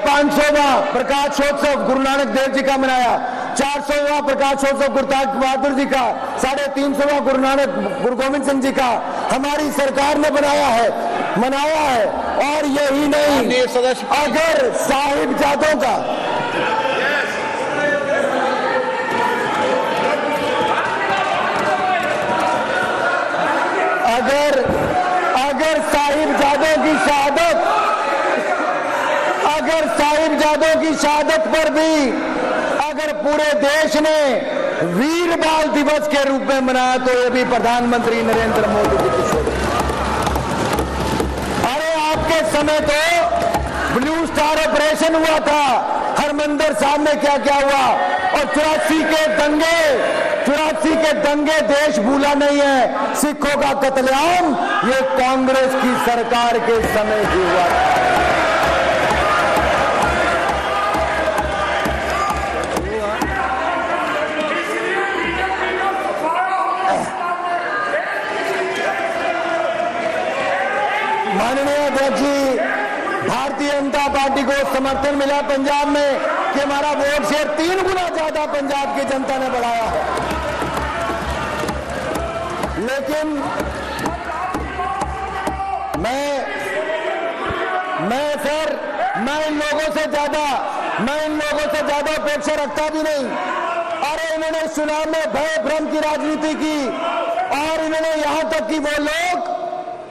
500वां प्रकाशोत्सव गुरु नानक देव जी का मनाया, 400वां प्रकाशोत्सव गुरु तेग बहादुर जी का, 350वां गुरु गोविंद सिंह जी का हमारी सरकार ने मनाया है। और यही नहीं, अगर साहिबजादों का अगर साहिबजादों की शहादत पर भी अगर पूरे देश ने वीर बाल दिवस के रूप में मनाया तो ये भी प्रधानमंत्री नरेंद्र मोदी जी की शोध। अरे आपके समय तो ब्लू स्टार ऑपरेशन हुआ था, हरमंदिर साहब में क्या क्या हुआ, और 84 के दंगे देश भूला नहीं है। सिखों का कत्लेआम ये कांग्रेस की सरकार के समय ही हुआ था। माननीय अध्यक्ष जी, भारतीय जनता पार्टी को समर्थन मिला पंजाब में कि हमारा वोट शेयर 3 गुना ज्यादा पंजाब की जनता ने बढ़ाया है। लेकिन मैं इन लोगों से ज्यादा अपेक्षा रखता भी नहीं। अरे इन्होंने चुनाव में भय भ्रम की राजनीति की, और इन्होंने यहां तक कि वो लोग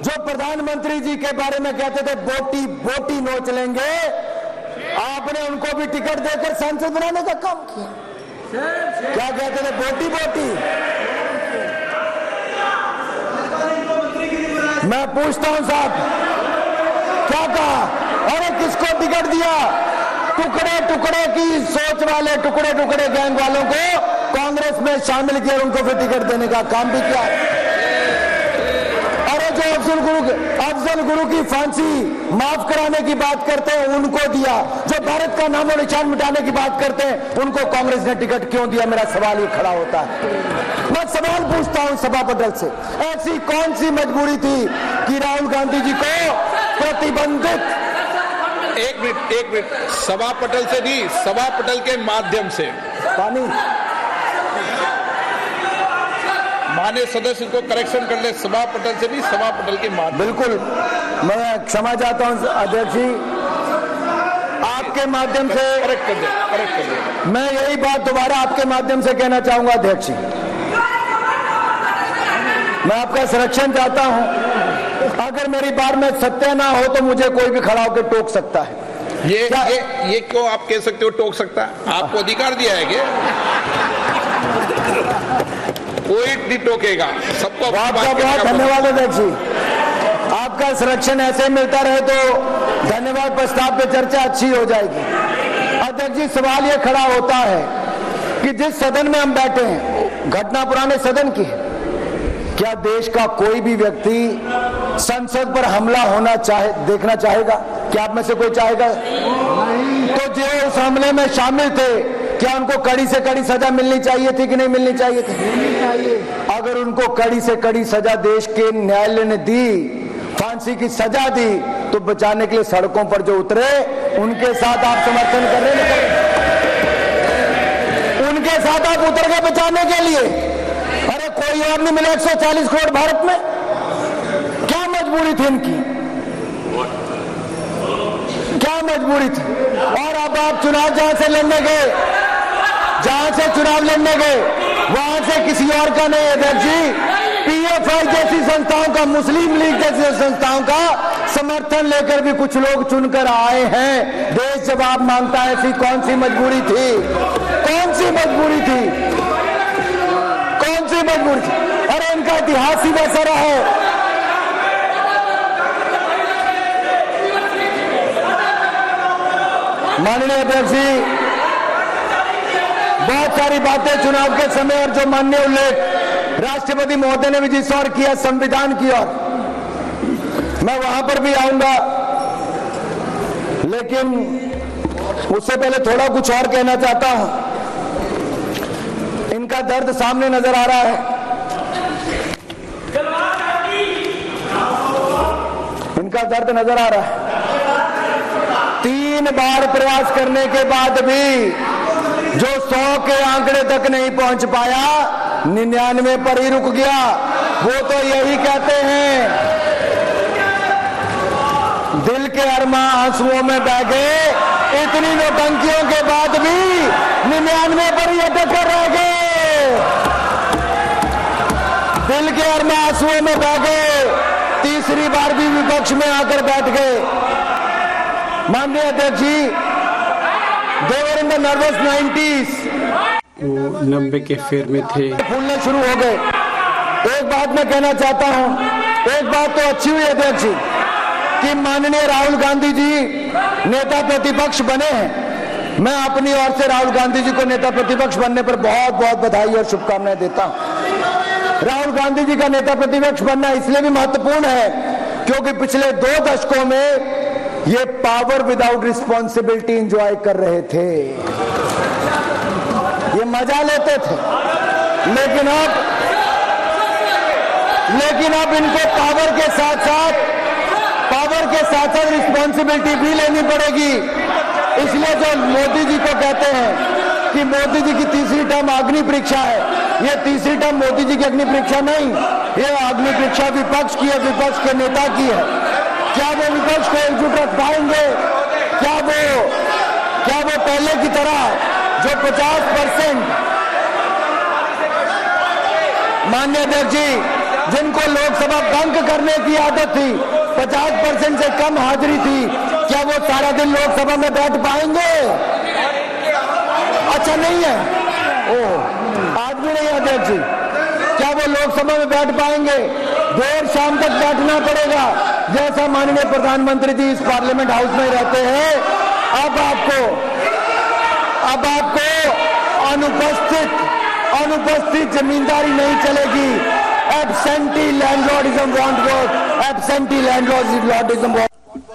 जो प्रधानमंत्री जी के बारे में कहते थे बोटी बोटी नोच लेंगे, आपने उनको भी टिकट देकर सांसद बनाने का काम किया। क्या कहते थे? बोटी बोटी। मैं पूछता हूं साहब, क्या कहा? अरे किसको टिकट दिया? टुकड़े टुकड़े की सोच वाले, टुकड़े टुकड़े गैंग वालों को कांग्रेस में शामिल किया, उनको फिर टिकट देने का काम भी किया। अरे जो अफजल गुरु की फांसी माफ कराने की बात करते हैं उनको दिया, जो भारत का नामो निशान मिटाने की बात करते हैं उनको कांग्रेस ने टिकट क्यों दिया? मेरा सवाल ये खड़ा होता है। मैं सवाल पूछता हूं सभा पटल से, ऐसी कौन सी मजबूरी थी कि राहुल गांधी जी को प्रतिबंधित? एक मिनट, सभा पटल से नहीं, सभा पटल के माध्यम से पानी माननीय सदस्य को करेक्शन कर ले, सभा पटल से नहीं, सभा पटल के माध्यम। बिल्कुल, मैं क्षमा चाहता हूं अध्यक्ष जी, आपके माध्यम से करेक्ट कर दे। मैं यही बात दोबारा आपके माध्यम से कहना चाहूंगा अध्यक्ष जी, मैं आपका संरक्षण चाहता हूं। अगर मेरी बात में सत्य ना हो तो मुझे कोई भी खड़ा होकर टोक सकता है। ये क्यों आप कह सकते हो टोक सकता है? आपको अधिकार दिया है क्या? कोई नहीं टोकेगा, सबको। आपका बहुत धन्यवाद अध्यक्ष जी, आपका संरक्षण ऐसे मिलता रहे तो धन्यवाद प्रस्ताव पे चर्चा अच्छी हो जाएगी। अध्यक्ष जी, सवाल ये खड़ा होता है कि जिस सदन में हम बैठे हैं, घटना पुराने सदन की है, क्या देश का कोई भी व्यक्ति संसद पर हमला होना देखना चाहेगा? क्या आप में से कोई चाहेगा? तो जो उस हमले में शामिल थे, क्या उनको कड़ी से कड़ी सजा मिलनी चाहिए थी कि नहीं मिलनी चाहिए थी? अगर उनको कड़ी से कड़ी सजा देश के न्यायालय ने दी, फांसी की सजा दी, तो बचाने के लिए सड़कों पर जो उतरे उनके साथ आप समर्थन कर रहे हैं? उनके साथ आप उतर गए बचाने के लिए। अरे कोई और नहीं मिला 140 करोड़ भारत में? क्या मजबूरी थी इनकी? क्या मजबूरी थी? और अब आप चुनाव जहां से लड़ने गए, वहां से किसी और का नहीं अध्यक्ष जी, पीएफआई जैसी संस्थाओं का, मुस्लिम लीग जैसी संस्थाओं का समर्थन लेकर भी कुछ लोग चुनकर आए हैं। देश जवाब मांगता है। ऐसी कौन सी मजबूरी थी? कौन सी मजबूरी थी? अरे इनका इतिहास ही वैसा रहा है। माननीय अध्यक्ष जी, बहुत सारी बातें चुनाव के समय और जो माननीय उल्लेख राष्ट्रपति महोदय ने भी जिस ओर किया, संविधान की ओर, मैं वहां पर भी आऊंगा, लेकिन उससे पहले थोड़ा कुछ और कहना चाहता हूं। इनका दर्द सामने नजर आ रहा है, इनका दर्द नजर आ रहा है। 3 बार प्रयास करने के बाद भी जो 100 के आंकड़े तक नहीं पहुंच पाया, 99 पर ही रुक गया। वो तो यही कहते हैं, दिल के अरमा आंसुओं में बह गए, इतनी नौटंकियों के बाद भी 99 पर ही अटक कर रह गए। दिल के अरमा आंसुओं में बह गए, तीसरी बार भी विपक्ष में आकर बैठ गए। माननीय अध्यक्ष जी, देवर इन द नर्वस 90s, वो 90 के फेर में थे। फूलने शुरू हो गए। एक बात मैं कहना चाहता हूं, एक बात तो अच्छी हुई अध्यक्ष जी कि माननीय राहुल गांधी जी नेता प्रतिपक्ष बने हैं। मैं अपनी ओर से राहुल गांधी जी को नेता प्रतिपक्ष बनने पर बहुत बहुत बधाई और शुभकामनाएं देता हूं। राहुल गांधी जी का नेता प्रतिपक्ष बनना इसलिए भी महत्वपूर्ण है क्योंकि पिछले 2 दशकों में ये पावर विदाउट रिस्पॉन्सिबिलिटी एंजॉय कर रहे थे, ये मजा लेते थे, लेकिन अब इनको पावर के साथ साथ रिस्पॉन्सिबिलिटी भी लेनी पड़ेगी। इसलिए जो मोदी जी को कहते हैं कि मोदी जी की तीसरी टर्म अग्नि परीक्षा है, ये तीसरी टर्म मोदी जी की अग्नि परीक्षा नहीं, ये अग्नि परीक्षा विपक्ष की है, विपक्ष के नेता की है। क्या वो विपक्ष को एकजुट रख पाएंगे? क्या वो पहले की तरह जो 50% माननीय अध्यक्ष जी, जिनको लोकसभा बंक करने की आदत थी, 50% से कम हाजिरी थी, क्या वो सारा दिन लोकसभा में बैठ पाएंगे? अच्छा नहीं है, आज भी नहीं अध्यक्ष जी, क्या वो लोकसभा में बैठ पाएंगे? देर शाम तक बैठना पड़ेगा, जैसा माननीय प्रधानमंत्री जी इस पार्लियामेंट हाउस में रहते हैं। अब आपको अनुपस्थित जमींदारी नहीं चलेगी। Absentee landlordism want work, absentee landlordism